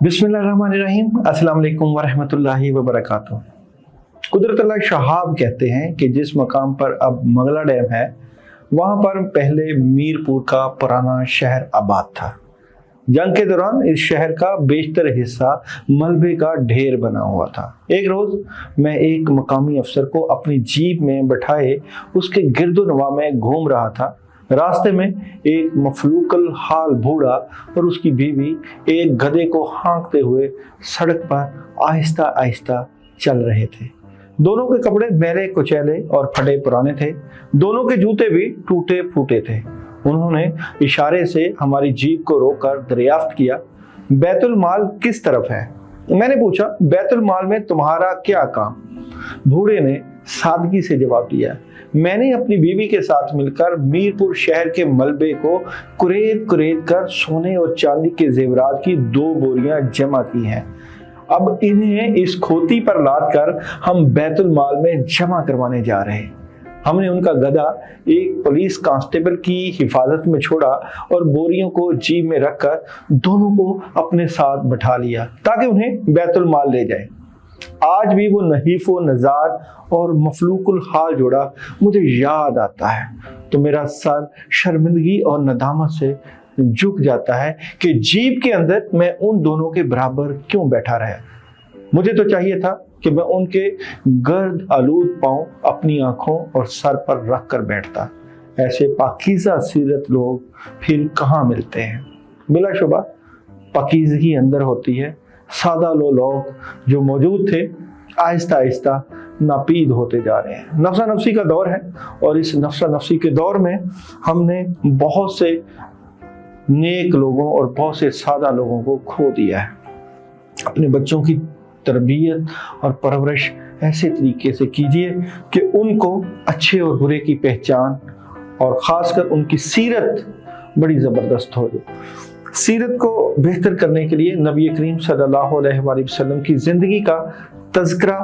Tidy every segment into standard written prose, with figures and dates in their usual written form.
बिस्मिल्लाहिर्रहमानिर्रहीम, अस्सलाम वालेकुम वरहमतुल्लाहि वबरकातुहू। कुदरत अल्लाह शहाब कहते हैं कि जिस मकाम पर अब मंगला डैम है वहाँ पर पहले मीरपुर का पुराना शहर आबाद था। जंग के दौरान इस शहर का बेशतर हिस्सा मलबे का ढेर बना हुआ था। एक रोज़ मैं एक मकामी अफसर को अपनी जीप में बैठाए उसके गिरदोनवा में घूम रहा था। रास्ते में एक मफलूकल हाल बूढ़ा और उसकी बीवी एक गधे को हाँकते हुए सड़क पर आहिस्ता आहिस्ता चल रहे थे। दोनों के कपड़े मैले कुचैले और फटे पुराने थे। दोनों के जूते भी टूटे फूटे थे। उन्होंने इशारे से हमारी जीप को रोककर दरियाफ्त किया, बैतुल माल किस तरफ है? मैंने पूछा, बैतुल माल में तुम्हारा क्या काम? बूढ़े ने सादगी से जवाब दिया, मैंने अपनी बीवी के साथ मिलकर मीरपुर शहर के मलबे को कुरेद कुरेद कर सोने और चांदी के जेवरात की 2 बोरियां जमा की हैं। अब इन्हें इस खोती पर लाद कर हम बैतुल माल में जमा करवाने जा रहे हैं। हमने उनका गधा एक पुलिस कांस्टेबल की हिफाजत में छोड़ा और बोरियों को जीप में रखकर दोनों को अपने साथ बैठा लिया ताकि उन्हें बैतुल माल ले जाए। आज भी वो नहीफ व नजार और मफलूकुल हाल जोड़ा मुझे याद आता है तो मेरा सर शर्मिंदगी और नदामत से झुक जाता है कि जीप के अंदर मैं उन दोनों के बराबर क्यों बैठा रहा। मुझे तो चाहिए था कि मैं उनके गर्द आलूद पांव अपनी आंखों और सर पर रख कर बैठता। ऐसे पाकीज़ा सीरत लोग फिर कहाँ मिलते हैं? बिलाशुबा पाकीज़गी अंदर होती है। सादा लोग जो मौजूद थे आहिस्ता आहिस्ता नापीद होते जा रहे हैं। नफ्सा नफ्सी का दौर है और इस नफ्सा नफ्सी के दौर में हमने बहुत से नेक लोगों और बहुत से सादा लोगों को खो दिया है। अपने बच्चों की तरबियत और परवरिश ऐसे तरीके से कीजिए कि उनको अच्छे और बुरे की पहचान और ख़ासकर उनकी सीरत बड़ी ज़बरदस्त हो। सीरत को बेहतर करने के लिए नबी करीम सल्लल्लाहु अलैहि वसल्लम की ज़िंदगी का तज़किरा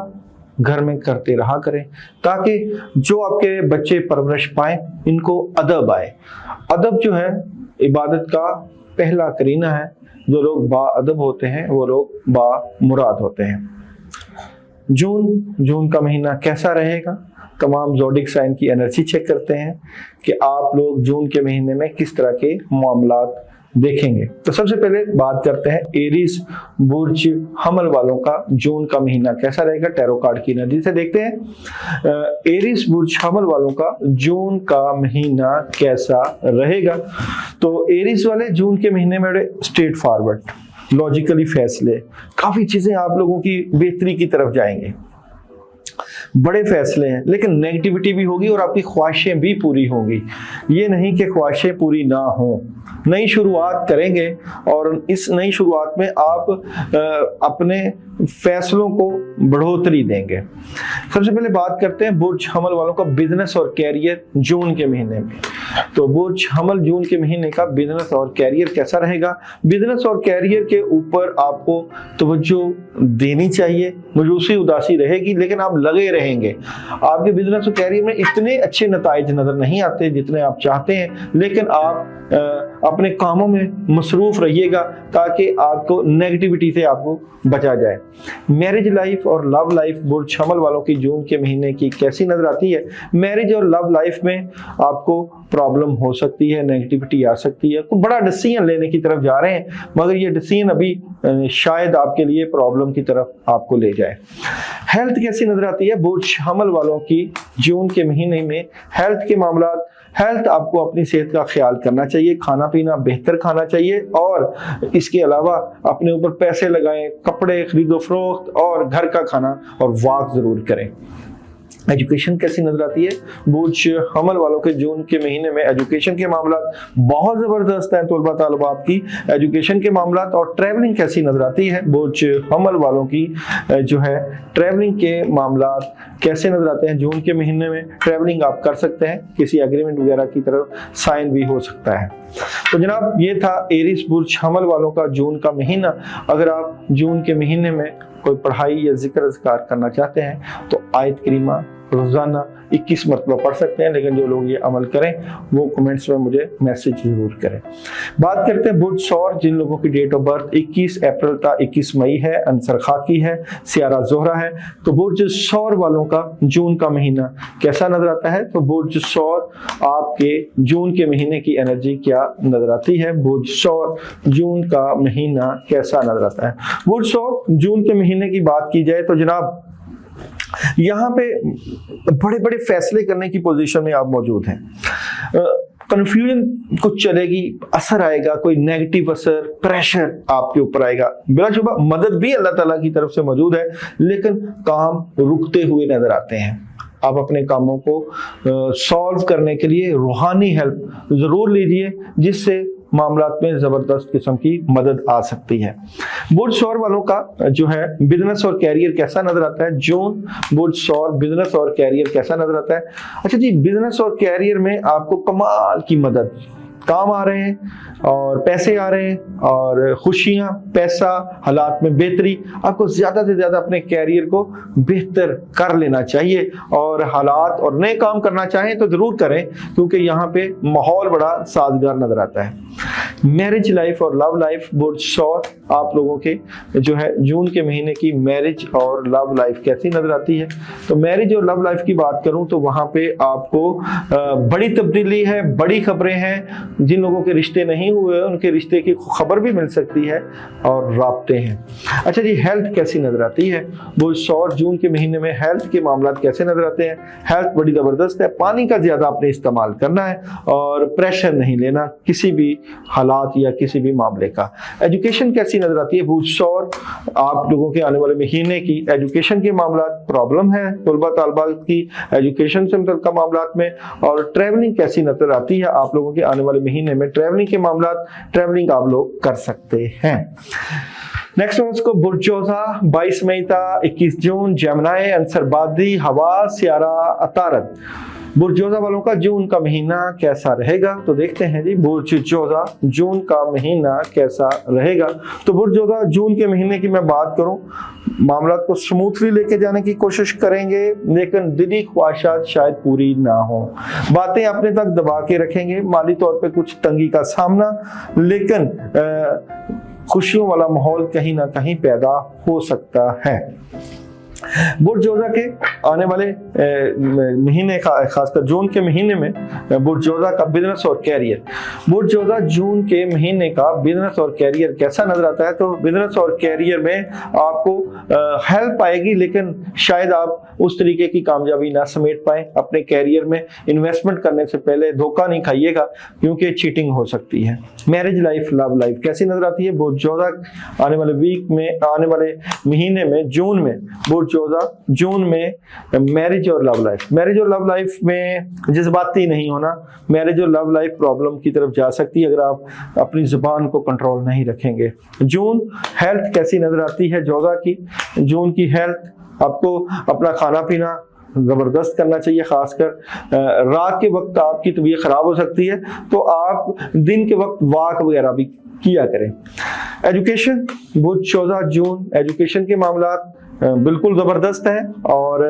घर में करते रहा करें ताकि जो आपके बच्चे परवरिश पाएँ इनको अदब आए। अदब जो है इबादत का पहला करीना है। जो लोग बाअदब होते हैं वो लोग बामुराद होते हैं। जून का महीना कैसा रहेगा? तमाम ज़ोडिक साइन की एनर्जी चेक करते हैं कि आप लोग जून के महीने में किस तरह के मामलात देखेंगे। तो सबसे पहले बात करते हैं एरीज बुर्ज हमल वालों का जून का महीना कैसा रहेगा। टैरो कार्ड की एनर्जी से देखते हैं एरीज बुर्ज हमल वालों का जून का महीना कैसा रहेगा। तो एरीज वाले जून के महीने में बड़े स्ट्रेट फॉरवर्ड, लॉजिकली फैसले, काफी चीजें आप लोगों की बेहतरी की तरफ जाएंगे। बड़े फैसले हैं लेकिन नेगेटिविटी भी होगी और आपकी ख्वाहिशें भी पूरी होंगी। ये नहीं कि ख्वाहिशें पूरी ना हो। नई शुरुआत करेंगे और इस नई शुरुआत में आप अपने फैसलों को बढ़ोतरी देंगे। सबसे पहले बात करते हैं बुर्ज हमल वालों का बिजनेस और कैरियर जून के महीने में। तो बुर्ज हमल जून के महीने का बिजनेस और कैरियर कैसा रहेगा? बिजनेस और कैरियर के ऊपर आपको तवज्जो देनी चाहिए। मायूसी उदासी रहेगी लेकिन आप लगे रहेंगे। आपके बिजनेस और कैरियर में इतने अच्छे नताइज नजर नहीं आते जितने आप चाहते हैं, लेकिन आप अपने कामों में मसरूफ रहिएगा ताकि आपको नेगेटिविटी से आपको बचा जाए। मैरिज लाइफ और लव लाइफ बुर्ज हमल वालों की जून के महीने की कैसी नजर आती है? मैरिज और लव लाइफ में आपको प्रॉब्लम हो सकती है, नेगेटिविटी आ सकती है। कोई बड़ा डिसीजन लेने की तरफ जा रहे हैं मगर ये डिसीजन अभी शायद आपके लिए प्रॉब्लम की तरफ आपको ले जाए। हेल्थ कैसी नजर आती है बुर्ज हमल वालों की जून के महीने में? हेल्थ के मामला, हेल्थ आपको अपनी सेहत का ख्याल करना चाहिए, खाना पीना बेहतर खाना चाहिए और इसके अलावा अपने ऊपर पैसे लगाएं, कपड़े खरीदो फरोख्त और घर का खाना और वॉक जरूर करें। एजुकेशन कैसी नजर आती है बुर्ज हमल वालों के जून के महीने में? एजुकेशन के मामला बहुत जबरदस्त है तलबा तालिबात की एजुकेशन के मामला। और ट्रैवलिंग कैसी नजर आती है बुर्ज हमल वालों की? जो है ट्रैवलिंग के मामला कैसे नजर आते हैं जून के महीने में? ट्रैवलिंग आप कर सकते हैं, किसी एग्रीमेंट वगैरह की तरफ साइन भी हो सकता है। तो जनाब ये था एरीज बुर्ज हमल वालों का जून का महीना। अगर आप जून के महीने में कोई पढ़ाई या जिक्र अज़कार करना चाहते हैं तो आयत करीमा रोजाना 21 मरतबा पढ़ सकते हैं, लेकिन जो लोग ये अमल करें वो कमेंट्स में मुझे मैसेज जरूर करें। बात करते हैं बुर्ज सौर, जिन लोगों की डेट ऑफ बर्थ 21 अप्रैल था 21 मई है, अंसर खाकी है, सियारा जोहरा है, तो बुर्ज सौर वालों का जून का महीना कैसा नजर आता है? तो बुर्ज सौर आपके जून के महीने की एनर्जी क्या नजर आती है? बुर्ज सौर जून का महीना कैसा नजर आता है? बुर्ज सौर जून के महीने की बात की जाए तो जनाब यहाँ पे बड़े बड़े फैसले करने की पोजीशन में आप मौजूद हैं। कंफ्यूजन कुछ चलेगी, असर आएगा, कोई नेगेटिव असर, प्रेशर आपके ऊपर आएगा। बिलाशुबा मदद भी अल्लाह ताला की तरफ से मौजूद है, लेकिन काम रुकते हुए नजर आते हैं। आप अपने कामों को सॉल्व करने के लिए रूहानी हेल्प जरूर लीजिए, जिससे मामलात में जबरदस्त किस्म की मदद आ सकती है। बुर्ज सौर वालों का जो है बिजनेस और कैरियर कैसा नजर आता है? जून बुर्ज सौर बिजनेस और कैरियर कैसा नजर आता है? अच्छा जी, बिजनेस और कैरियर में आपको कमाल की मदद, काम आ रहे हैं और पैसे आ रहे हैं और खुशियां, पैसा, हालात में बेहतरी। आपको ज्यादा से ज्यादा अपने कैरियर को बेहतर कर लेना चाहिए और हालात और नए काम करना चाहें तो जरूर करें, क्योंकि यहाँ पे माहौल बड़ा साजगार नजर आता है। मैरिज लाइफ और लव लाइफ, बुर्ज सौर आप लोगों के जो है जून के महीने की मैरिज और लव लाइफ कैसी नजर आती है? तो मैरिज और लव लाइफ की बात करूं तो वहां पे आपको बड़ी तब्दीली है, बड़ी खबरें हैं। जिन लोगों के रिश्ते नहीं हुए उनके रिश्ते की खबर भी मिल सकती है और राब्ते हैं। अच्छा जी, हेल्थ कैसी नजर आती है? बुर्ज सौर जून के महीने में हेल्थ के मामला कैसे नजर आते हैं? हेल्थ बड़ी जबरदस्त है। पानी का ज्यादा आपने इस्तेमाल करना है और प्रेशर नहीं लेना किसी भी हालात या किसी भी मामले का। एजुकेशन कैसी नजर आती है? बुर्ज सौर आप लोगों के आने वाले महीने की एजुकेशन के मामला प्रॉब्लम है, तलबा तालबा की एजुकेशन से मुतल्लिक़ मामलात में। और ट्रैवलिंग कैसी नजर आती है आप लोगों के आने वाले महीने में? ट्रैवलिंग के मामला, ट्रैवलिंग आप लोग कर सकते हैं। नेक्स्ट है उसको बुर्जोजा 22 मई था 21 जून, जमनाए, अंसरबादी, हवा, सियारा, अतारद। बुर्जोजा वालों का जून का महीना कैसा रहेगा? तो देखते हैं जी, बुर्जोजा जून का महीना कैसा रहेगा। तो बुर्जोजा जून के महीने की मैं बात करूं, मामला को स्मूथली लेके जाने की कोशिश करेंगे, लेकिन दिली ख्वाहिशात शायद पूरी ना हो। बातें अपने तक दबा के रखेंगे, माली तौर पे कुछ तंगी का सामना, लेकिन खुशियों वाला माहौल कहीं ना कहीं पैदा हो सकता है। बुर्जोजा के आने वाले महीने, खासकर जून के महीने में बुर्जोजा का बिजनेस और कैरियर, बुर्जोजा जून के महीने का बिजनेस और कैरियर कैसा नजर आता है? तो बिजनेस और कैरियर में आपको हेल्प आएगी, लेकिन शायद आप उस तरीके की कामयाबी ना समेट पाए। अपने कैरियर में इन्वेस्टमेंट करने से पहले धोखा नहीं खाइएगा, क्योंकि चीटिंग हो सकती है। मैरिज लाइफ, लव लाइफ कैसी नजर आती है? बुर्जोजा आने वाले वीक में, आने वाले महीने में, जून में, जून में मैरिज और लव लाइफ, मैरिज और लव लाइफ में जज्बाती नहीं होना। मैरिज और लव लाइफ प्रॉब्लम की तरफ जा सकती है अगर आप अपनी जुबान को कंट्रोल नहीं रखेंगे। जून हेल्थ कैसी नजर आती है जोजा की? जून की हेल्थ, आपको अपना खाना पीना जबरदस्त करना चाहिए, खासकर रात के वक्त आपकी तबीयत खराब हो सकती है, तो आप दिन के वक्त वॉक वगैरह भी किया करें। एजुकेशन, बुर्जोजा जून एजुकेशन के मामला बिल्कुल जबरदस्त है। और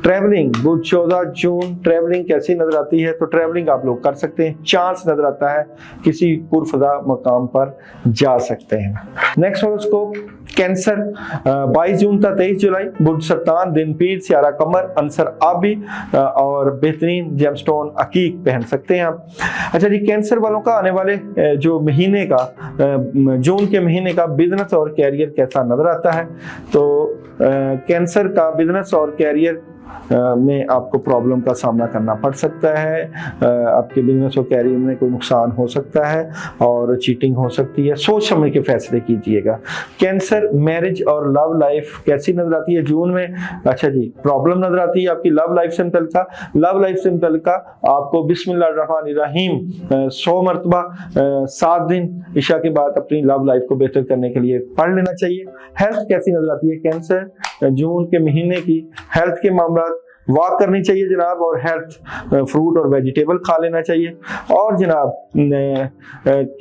ट्रैवलिंग, बुर्जोजा जून ट्रैवलिंग कैसी नजर आती है? तो ट्रैवलिंग आप लोग कर सकते हैं, चांस नजर आता है किसी पुरफजा मकाम पर जा सकते हैं। नेक्स्ट हॉरोस्कोप कैंसर 22 जून था 23 जुलाई, बुर्ज सरतान, दिन पीर, सियारा कमर, अंसर आबी और बेहतरीन जेमस्टोन अकीक पहन सकते हैं आप। अच्छा जी, कैंसर वालों का आने वाले जो महीने का, जून के महीने का बिजनेस और कैरियर कैसा नजर आता है? तो कैंसर का बिजनेस और कैरियर में आपको प्रॉब्लम का सामना करना पड़ सकता है। आपके बिजनेस और कैरियर में कोई नुकसान हो सकता है और चीटिंग हो सकती है। सोच समझ के फैसले कीजिएगा। कैंसर मैरिज और लव लाइफ कैसी नजर आती है जून में? अच्छा जी, प्रॉब्लम नजर आती है आपकी लव लाइफ से मुतल्लिका। लव लाइफ से मुतल्लिका आपको बिस्मिल्लाहिर्रहमानिर्रहीम 100 मरतबा 7 दिन ईशा के बाद अपनी लव लाइफ को बेहतर करने के लिए पढ़ लेना चाहिए। हेल्थ कैसी नजर आती है कैंसर जून के महीने की? हेल्थ के मामला, वॉक करनी चाहिए जनाब, और हेल्थ फ्रूट और वेजिटेबल खा लेना चाहिए। और जनाब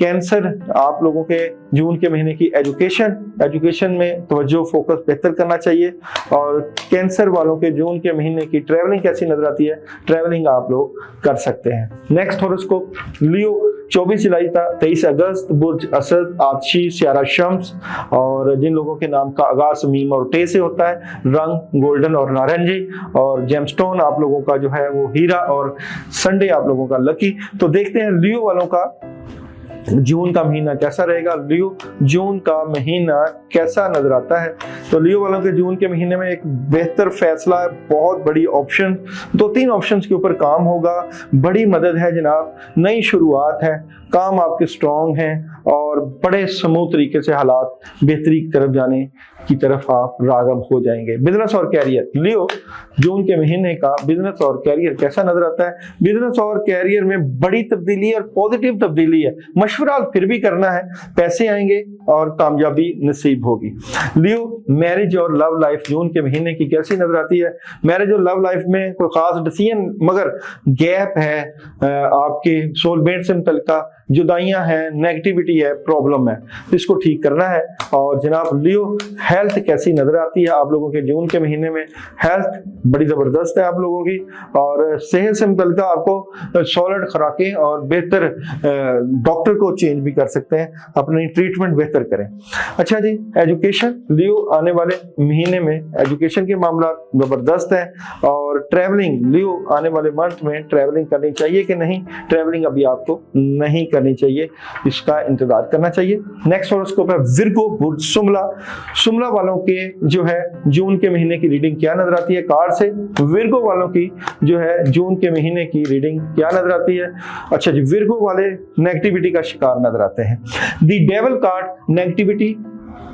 कैंसर आप लोगों के जून के महीने की एजुकेशन में तवज्जो फोकस बेहतर करना चाहिए। और कैंसर वालों के जून के महीने की ट्रैवलिंग कैसी नजर आती है, ट्रैवलिंग आप लोग कर सकते हैं। नेक्स्ट हॉरोस्कोप लियो, 24 जुलाई था 23 अगस्त, बुर्ज असद, आतशी, सियारा शम्स, और जिन लोगों के नाम का आगाज मीम और टे से होता है, रंग गोल्डन और नारंगी, और जेमस्टोन आप लोगों का जो है वो हीरा, और संडे आप लोगों का लकी। तो देखते हैं लियो वालों का जून का महीना कैसा रहेगा, लियो जून का महीना कैसा नजर आता है। तो लियो वालों के जून के महीने में एक बेहतर फैसला है, बहुत बड़ी ऑप्शन, 2-3 ऑप्शंस के ऊपर काम होगा, बड़ी मदद है जनाब, नई शुरुआत है, काम आपके स्ट्रॉन्ग हैं और बड़े स्मूथ तरीके से हालात बेहतरी की तरफ जाने की तरफ आप रागब हो जाएंगे। बिजनेस और कैरियर, लियो जून के महीने का बिजनेस और कैरियर कैसा नजर आता है। बिजनेस और कैरियर में बड़ी तब्दीली और पॉजिटिव तब्दीली है, मशवरा फिर भी करना है, पैसे आएंगे और कामयाबी नसीब होगी। लियो मैरिज और लव लाइफ जून के महीने की कैसी नजर आती है। मैरिज और लव लाइफ में कोई खास डिसीजन मगर गैप है, आपके सोलमेट से मुतल्लिका जुदाइयां हैं, नेगेटिविटी है, प्रॉब्लम है, इसको ठीक करना है। और जनाब लियो हेल्थ कैसी नजर आती है आप लोगों के जून के महीने में। हेल्थ बड़ी जबरदस्त है आप लोगों की, और सेहत से मुतल्लिका आपको सॉलिड खुराकें और बेहतर डॉक्टर को चेंज भी कर सकते हैं, अपनी ट्रीटमेंट बेहतर करें। अच्छा जी, एजुकेशन, लियो आने वाले महीने में एजुकेशन के मामला जबरदस्त है, और ट्रैवलिंग, लियो आने वाले मंथ में ट्रैवलिंग करनी चाहिए कि नहीं, ट्रैवलिंग अभी आपको नहीं करनी चाहिए, इसका इंतजार करना चाहिए। नेक्स्ट हॉरोस्कोप है विर्गो, बुर्ज सुमला। सुमला वालों के जो है जून के महीने की रीडिंग क्या नजर आती है कार्ड से। विर्गो वालों की जो है जून के महीने की रीडिंग क्या नजर आती है। अच्छा जी, विर्गो वाले नेगेटिविटी का शिकार नजर आते हैं। दी डेविल कार्ड, नेगेटिविटी,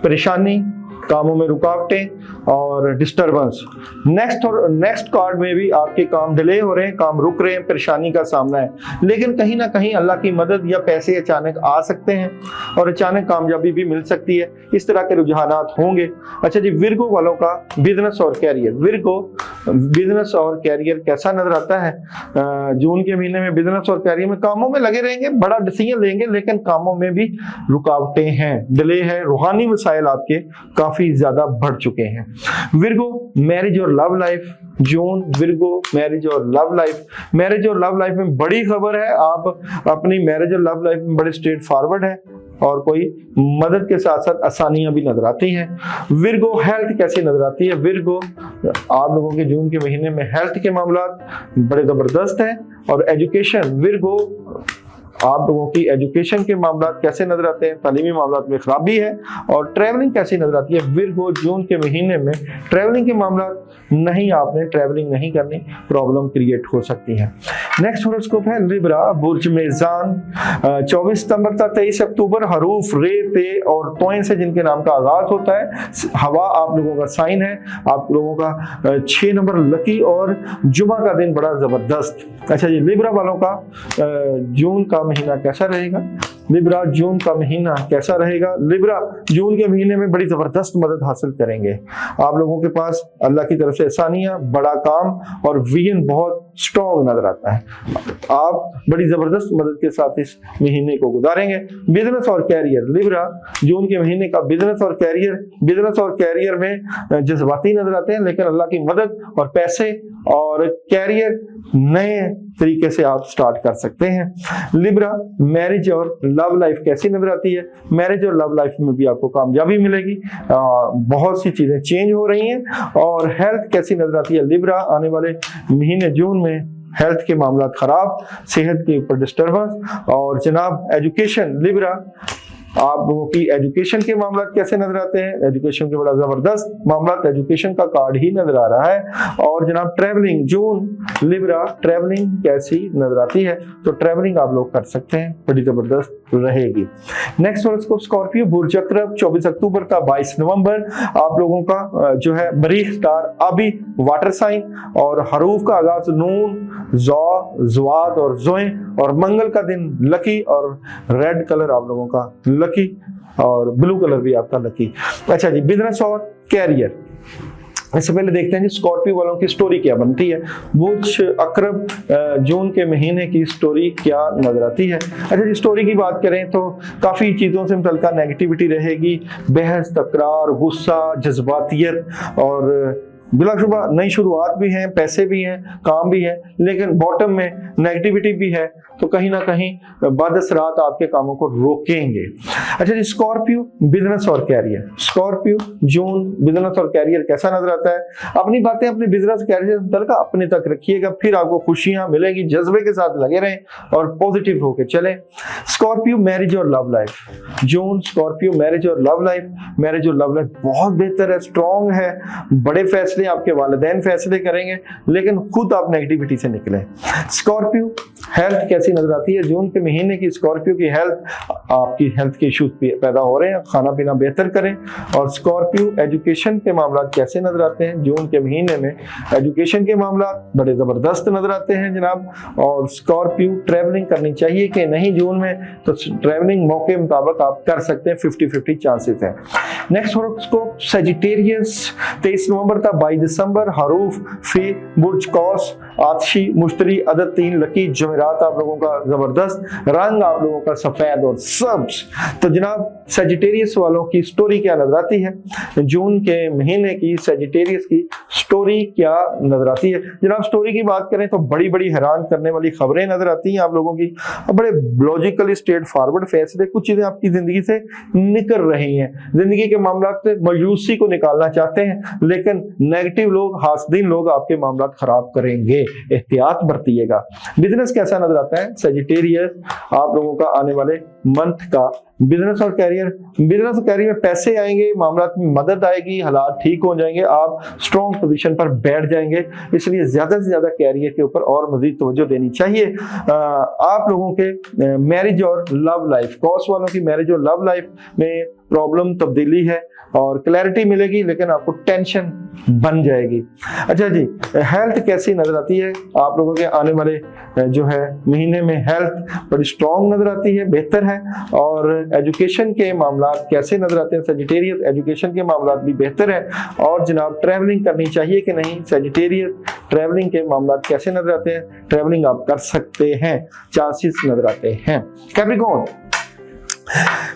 परेशानी, कामों में रुकावटें और डिस्टरबेंस। नेक्स्ट कार्ड में भी आपके काम डिले हो रहे हैं, काम रुक रहे हैं, परेशानी का सामना है, लेकिन कहीं ना कहीं अल्लाह की मदद या पैसे अचानक आ सकते हैं और अचानक कामयाबी भी मिल सकती है, इस तरह के रुझानात होंगे। अच्छा जी, विर्गो वालों का बिजनेस और कैरियर, विर्गो बिजनेस और कैरियर कैसा नजर आता है जून के महीने में। बिजनेस और कैरियर में कामों में लगे रहेंगे, बड़ा डिसीजन लेंगे, लेकिन कामों में भी रुकावटें हैं, डिले है, रूहानी मसाइल आपके काफी ज्यादा बढ़ चुके हैं। विर्गो मैरिज और लव लाइफ जून, विर्गो मैरिज और लव लाइफ, मैरिज और लव लाइफ में बड़ी खबर है, आप अपनी मैरिज और लव लाइफ में बड़े स्ट्रेट फॉरवर्ड है और कोई मदद के साथ साथ आसानियां भी नजर आती हैं। विर्गो हेल्थ कैसी नजर आती है। विर्गो आप लोगों के जून के महीने में हेल्थ के मामला बड़े जबरदस्त हैं, और एजुकेशन, विर्गो आप लोगों की एजुकेशन के मामला कैसे नजर आते हैं, तालीमी मामला में खराबी है। और ट्रैवलिंग कैसी नजर आती है। विर्गो जून के महीने में ट्रैवलिंग के मामला नहीं, आपने ट्रैवलिंग नहीं करनी, प्रॉब्लम क्रिएट हो सकती है। नेक्स्ट हॉरोस्कोप है लिब्रा, बुर्ज मेज़ान, 24 सितंबर तक 23 अक्टूबर, हरूफ, रे, ते और तोइन से जिनके नाम का आगाज होता है। हवा आप लोगों का साइन है, आप लोगों का 6 नंबर लकी, और जुमा का दिन बड़ा जबरदस्त। अच्छा जी, लिब्रा वालों का जून का महीना कैसा रहेगा। लिब्रा जून का महीना कैसा रहेगा। लिब्रा जून के महीने में बड़ी जबरदस्त मदद हासिल करेंगे, आप लोगों के पास अल्लाह की तरफ से आसानियां, बड़ा काम और विजन बहुत स्ट्रॉन्ग नजर आता है, आप बड़ी जबरदस्त मदद के साथ इस महीने को गुजारेंगे। बिजनेस और कैरियर, लिब्रा जून के महीने का बिजनेस और कैरियर में जज्बाती नजर आते हैं, लेकिन अल्लाह की मदद और पैसे और कैरियर नए तरीके से आप स्टार्ट कर सकते हैं। लिब्रा मैरिज और लव लाइफ कैसी नजर आती है। मैरिज और लव लाइफ में भी आपको कामयाबी मिलेगी, बहुत सी चीजें चेंज हो रही हैं। और हेल्थ कैसी नजर आती है। लिब्रा आने वाले महीने जून में हेल्थ के मामला खराब, सेहत के ऊपर डिस्टर्बेंस। और जनाब एजुकेशन, लिब्रा आप लोगों की एजुकेशन के मामला कैसे नजर आते हैं। एजुकेशन के बड़ा जबरदस्त मामला, एजुकेशन का कार्ड ही नजर आ रहा है। और जनाब ट्रैवलिंग, जून लिब्रा ट्रैवलिंग कैसी नजर आती है, तो ट्रैवलिंग आप लोग कर सकते हैं, बड़ी जबरदस्त रहेगी। नेक्स्ट हॉरोस्कोप स्कॉर्पियो, बुर्ज अकरब, 24 अक्टूबर का 22 नवंबर, आप लोगों का जो है मरीख स्टार अभी वाटर साइन, और हरूफ का आगाज नून, जौ, जुआद और जोए, और मंगल का दिन लकी, और रेड कलर आप लोगों का लकी, और ब्लू कलर भी आपका लकी। अच्छा जी, बिजनेस और कैरियर, इससे पहले देखते हैं जी स्कॉर्पियो वालों की स्टोरी क्या बनती है। बुर्ज अकरब जून के महीने की स्टोरी क्या नजर आती है। अच्छा जी, स्टोरी की बात करें तो काफ़ी चीज़ों से मुतल्लिका नेगेटिविटी रहेगी, बहस, तकरार, गुस्सा, जज्बातियत और बिलाशुबा नई शुरुआत भी है, पैसे भी हैं, काम भी है, लेकिन बॉटम में नेगेटिविटी भी है, तो कहीं ना कहीं बदअसरात आपके कामों को रोकेंगे। अच्छा जी, स्कॉर्पियो बिजनेस और कैरियर। स्कॉर्पियो जून बिजनेस और कैरियर कैसा नजर आता है? अपनी बातें अपने बिजनेस कैरियर मुतल्लिका अपने तक रखिएगा, फिर आपको खुशियां मिलेगी। जज्बे के साथ लगे रहें और पॉजिटिव होकर चले। स्कॉर्पियो मैरिज और लव लाइफ। जून स्कॉर्पियो मैरिज और लव लाइफ। मैरिज और लव लाइफ बहुत बेहतर है, स्ट्रॉन्ग है। बड़े फैसले आपके वालिदैन फैसले करेंगे, लेकिन खुद आप नेगेटिविटी से निकले। स्कॉर्पियो हेल्थ कैसी नजर आती है? जून के महीने की स्कॉर्पियो की हेल्थ, आपकी हेल्थ के इश्यूज पैदा हो रहे हैं, खाना पीना बेहतर करें। और स्कॉर्पियो एजुकेशन के मामला कैसे नजर आते हैं? जून के महीने में एजुकेशन के मामला बड़े जबरदस्त नजर आते हैं जनाब। और स्कॉर्पियो ट्रैवलिंग करनी चाहिए कि नहीं जून में? तो ट्रैवलिंग मौके मुताबिक आप कर सकते हैं, 50-50 चांसेस है। नेक्स्ट हॉरोस्कोप सजिटेरियस 23 नवंबर तक 22 दिसंबर। हरूफ फी बुर्ज कौस आतशी मुश्तरी अदद 3 लकी जमेरात आप लोगों का जबरदस्त, रंग आप लोगों का सफेद और सब्ज। तो जनाब सजिटेरियस वालों की स्टोरी क्या नजर आती है? जून के महीने की सजिटेरियस की स्टोरी क्या नजर आती है? जनाब स्टोरी की बात करें तो बड़ी बड़ी हैरान करने वाली खबरें नजर आती हैं आप लोगों की। बड़े लॉजिकली स्ट्रेट फॉरवर्ड फैसले, कुछ चीजें आपकी जिंदगी से निकल रही हैं। जिंदगी के मामला से मायूसी को निकालना चाहते हैं, लेकिन नेगेटिव लोग, हासदीन लोग आपके मामला खराब करेंगे, एहतियात बरतिएगा। बिजनेस कैसा नजर आता है? सजिटेरियस आप लोगों का आने वाले मंथ का बिजनेस और कैरियर। बिजनेस और कैरियर में पैसे आएंगे, मामला में मदद आएगी, हालात ठीक हो जाएंगे, आप स्ट्रॉन्ग पोजीशन पर बैठ जाएंगे। इसलिए ज्यादा से ज्यादा कैरियर के ऊपर और मजीद तवज्जो देनी चाहिए। आप लोगों के मैरिज और लव लाइफ, कॉस वालों की मैरिज और लव लाइफ में प्रॉब्लम तब्दीली है और क्लैरिटी मिलेगी, लेकिन आपको टेंशन बन जाएगी। अच्छा जी, हेल्थ कैसी नजर आती है? आप लोगों के आने वाले जो है महीने में हेल्थ बड़ी स्ट्रॉन्ग नजर आती है, बेहतर है। और एजुकेशन के मामला कैसे नजर आते हैं? सजिटेरियस एजुकेशन के मामला भी बेहतर है। और जनाब ट्रैवलिंग करनी चाहिए कि नहीं? सजिटेरियस ट्रैवलिंग के मामला कैसे नजर आते हैं? ट्रैवलिंग आप कर सकते हैं, चांसेस नजर आते हैं। कैप्रिकॉर्न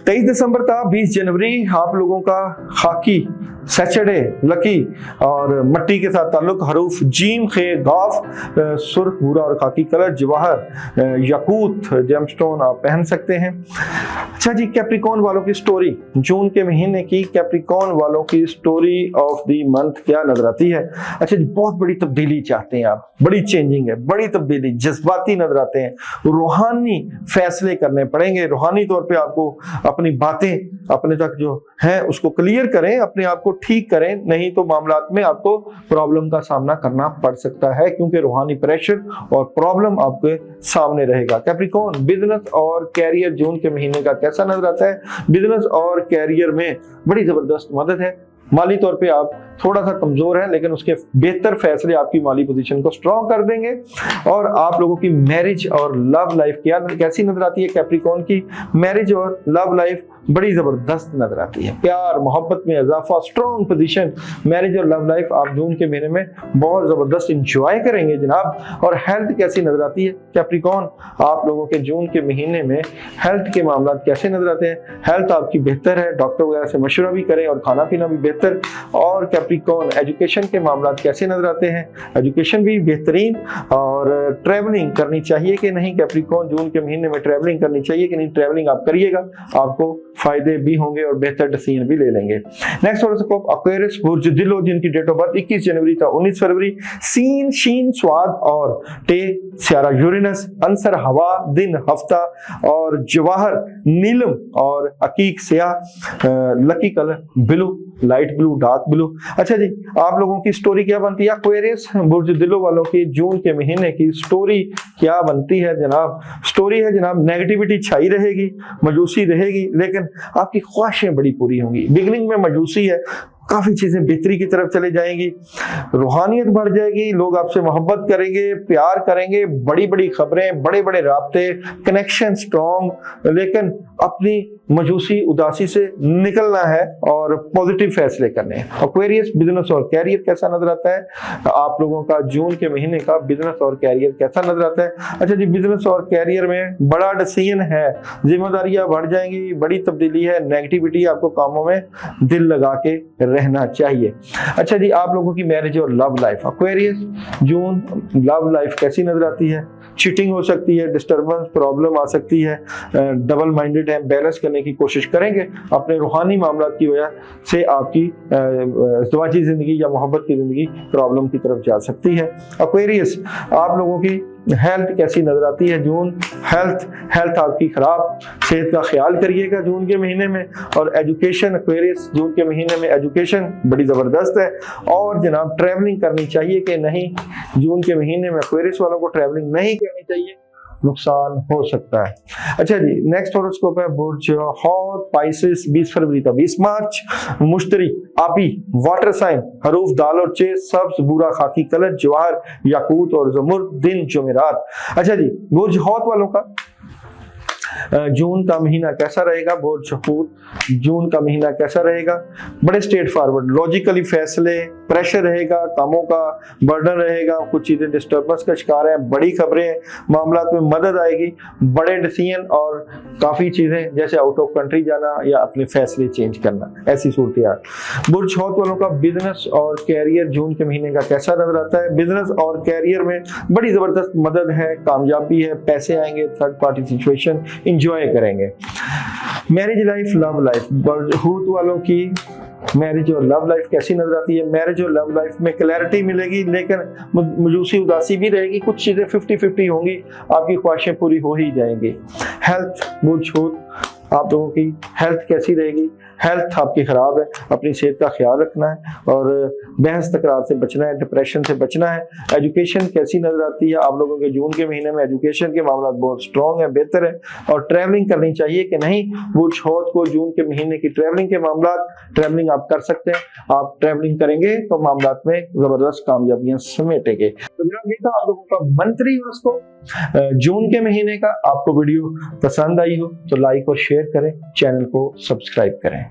23 दिसंबर था 20 जनवरी आप लोगों का खाकी सैटरडे लकी और मट्टी के साथ ताल्लुक। हरूफ जीम खे गाफ सुर्ख भूरा और खाकी कलर, जवाहर याकूत जेमस्टोन आप पहन सकते हैं। अच्छा जी, कैप्रिकॉर्न वालों की स्टोरी, जून के महीने की कैप्रिकॉर्न वालों की स्टोरी ऑफ द मंथ क्या नजर आती है? अच्छा जी, बहुत बड़ी तब्दीली चाहते हैं आप, बड़ी चेंजिंग है, बड़ी तब्दीली, जज्बाती नजर आते हैं, रूहानी फैसले करने पड़ेंगे। रूहानी तौर पे आपको अपनी बातें अपने तक जो है उसको क्लियर करें, अपने आप को ठीक करें, नहीं तो मामलात में आपको प्रॉब्लम का सामना करना पड़ सकता है, क्योंकि रूहानी प्रेशर और प्रॉब्लम आपके सामने रहेगा। कैप्रिकॉर्न बिजनेस और कैरियर जून के महीने का कैसा नजर आता है? बिजनेस और कैरियर में बड़ी जबरदस्त मदद है। माली तौर पे आप थोड़ा सा कमजोर है, लेकिन उसके बेहतर फैसले आपकी माली पोजीशन को स्ट्रॉन्ग कर देंगे। और आप लोगों की मैरिज और लव लाइफ क्या कैसी नजर आती है? कैप्रिकॉर्न की मैरिज और लव लाइफ बड़ी जबरदस्त नजर आती है, प्यार मोहब्बत में इजाफा, स्ट्रॉन्ग पोजीशन। मैरिज और लव लाइफ आप जून के महीने में बहुत जबरदस्त इंजॉय करेंगे जनाब। और हेल्थ कैसी नजर आती है? कैप्रिकॉर्न आप लोगों के जून के महीने में हेल्थ के मामला कैसे नजर आते हैं? हेल्थ आपकी बेहतर है, डॉक्टर वगैरह से मशवरा भी करें और खाना पीना भी बेहतर। और कैप्रिकॉर्न एजुकेशन के मामला कैसे नजर आते हैं? एजुकेशन भी बेहतरीन। और ट्रैवलिंग करनी चाहिए कि नहीं? कैप्रिकॉर्न जून के महीने में ट्रैवलिंग करनी चाहिए कि नहीं? ट्रैवलिंग आप करिएगा, आपको फायदे भी होंगे और बेहतर डिसीजन भी ले लेंगे। नेक्स्ट हॉरोस्कोप एक्वेरियस बुर्ज दिलो, जिनकी डेट ऑफ बर्थ 21 जनवरी था 19 फरवरी। सीन शीन स्वाद और टे स्यारा यूरेनस, अंसर हवा दिन हफ्ता और जवाहर नीलम और अकीक स्याह, lucky colour blue, light blue, dark blue. अच्छा जी, आप लोगों की स्टोरी क्या बनती है? एक्वेरियस बुर्ज दिलो वालों की जून के महीने की स्टोरी क्या बनती है जनाब? स्टोरी है जनाब, नेगेटिविटी छाई रहेगी, मायूसी रहेगी, लेकिन आपकी ख्वाहिशें बड़ी पूरी होंगी। बिगनिंग में मायूसी है, काफी चीजें बेहतरी की तरफ चली जाएंगी, रूहानियत बढ़ जाएगी, लोग आपसे मोहब्बत करेंगे, प्यार करेंगे, बड़ी बड़ी खबरें, बड़े बड़े राब्ते, कनेक्शन स्ट्रॉन्ग। लेकिन अपनी मजूसी उदासी से निकलना है और पॉजिटिव फैसले करने हैं। एक्वेरियस, बिजनेस और कैरियर कैसा नजर आता है आप लोगों का? जून के महीने का बिजनेस और कैरियर कैसा नजर आता है? अच्छा जी, बिजनेस और कैरियर में बड़ा डिसीजन है, जिम्मेदारियां बढ़ जाएंगी, बड़ी तब्दीली है, नेगेटिविटी, आपको कामों में दिल लगा के रहना चाहिए। अच्छा जी, आप लोगों की मैरिज और लव लाइफ, एक्वेरियस जून, लव लाइफ कैसी नजर आती है? चीटिंग हो सकती है, डिस्टर्बेंस, प्रॉब्लम आ सकती है, डबल माइंडेड है, बैलेंस करने की कोशिश करेंगे, अपने रूहानी मामला की वजह से आपकी ज़िंदगी जिंदगी या मोहब्बत की जिंदगी प्रॉब्लम की तरफ जा सकती है। एक्वेरियस, आप लोगों की हेल्थ कैसी नजर आती है? जून, हेल्थ आपकी खराब, सेहत का ख्याल करिएगा जून के महीने में। और एजुकेशन, एक्वेरियस जून के महीने में एजुकेशन बड़ी जबरदस्त है। और जनाब, ट्रैवलिंग करनी चाहिए कि नहीं? जून के महीने में एक्वेरियस वालों को ट्रैवलिंग नहीं करनी चाहिए, नुकसान हो सकता है। अच्छा जी, नेक्स्ट हॉरोस्कोप है बुर्ज हौत, पाइसेस, 20 फरवरी तक 20 मार्च, मुश्तरी, आपी, वाटर साइन, हरूफ, दाल और चे, सब्ज, भूरा, खाकी कलर, जवाहर, याकूत और जमुर, दिन जुमेरात। अच्छा जी, बुर्ज हौत वालों का जून का महीना कैसा रहेगा? बुर्ज हौत, जून का महीना कैसा रहेगा? बड़े स्ट्रेट फॉरवर्ड, लॉजिकली फैसले, प्रेशर रहेगा, कामों का बर्डन रहेगा, कुछ चीजें डिस्टर्बेंस का शिकार है, बड़ी खबरें, मामला में मदद आएगी, बड़े डिसीजन और काफी चीजें जैसे आउट ऑफ कंट्री जाना या अपने फैसले चेंज करना, ऐसी सूरत। बुर्ज हौत वालों का बिजनेस और कैरियर जून के महीने का कैसा नजर आता है? बिजनेस और कैरियर में बड़ी जबरदस्त मदद है, कामयाबी है, पैसे आएंगे, थर्ड पार्टी सिचुएशन इंजॉय करेंगे। मैरिज लाइफ, लव लाइफ, बुर्ज हौत वालों की मैरिज और लव लाइफ कैसी नजर आती है? मैरिज और लव लाइफ में क्लैरिटी मिलेगी, लेकिन मजूसी उदासी भी रहेगी, कुछ चीजें 50-50 होंगी, आपकी ख्वाहिशें पूरी हो ही जाएंगी। हेल्थ, बुर्ज हौत, आप लोगों की हेल्थ कैसी रहेगी? हेल्थ आपकी खराब है, अपनी सेहत का ख्याल रखना है और बहस तकरार से बचना है, डिप्रेशन से बचना है। एजुकेशन कैसी नजर आती है आप लोगों के? जून के महीने में एजुकेशन के मामला बहुत स्ट्रॉन्ग है, बेहतर है। और ट्रैवलिंग करनी चाहिए कि नहीं? बुर्ज हौत को जून के महीने की ट्रैवलिंग के मामला, ट्रैवलिंग आप कर सकते हैं, आप ट्रैवलिंग करेंगे तो मामला में जबरदस्त कामयाबियां समेटेंगे। तो ये था आप लोगों का मंत्री उसको जून के महीने का। आपको वीडियो पसंद आई हो तो लाइक और शेयर करें, चैनल को सब्सक्राइब करें।